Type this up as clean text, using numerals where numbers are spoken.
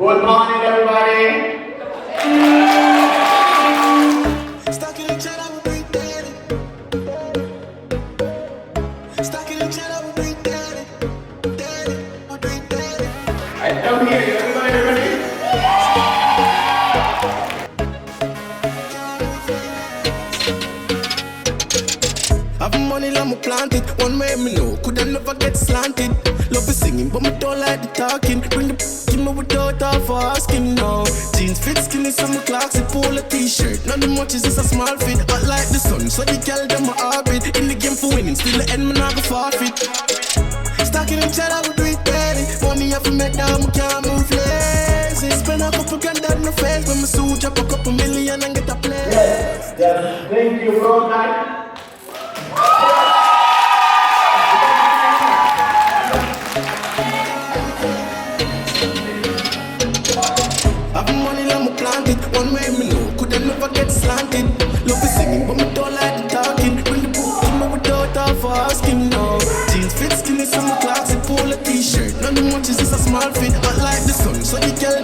Good morning, everybody. Stuck in each other, we breathe daily. Stuck in each other, we breathe daily. Daily, we breathe daily. I don't hear you. Everybody ready? Have money, let me plant it. One way me know, could I never get slanted. Love is singing, but me don't like the talking. Bring the give me without half for asking now. Jeans fit skinny, so me clocks it, pull a t-shirt. Not the much is just a small fit. Hot like the sun, so the girl them my orbit. In the game for winning, still the end me not go forfeit. Stacking each other, we do it daily. Money have to make down, we can't move lazy. Spend a couple grand on my face, when my suit drop a couple million and get a play. Yes. Thank you, bro. Have money, let me plant it. One way me know, could I never get slanted. Love is singing, but me don't like the talking. Bring the book, give me without half for asking now. Jeans fit skinny, so my clocks it, pull a t-shirt. Not the much is just a small fit. Hot like the sun, so the girl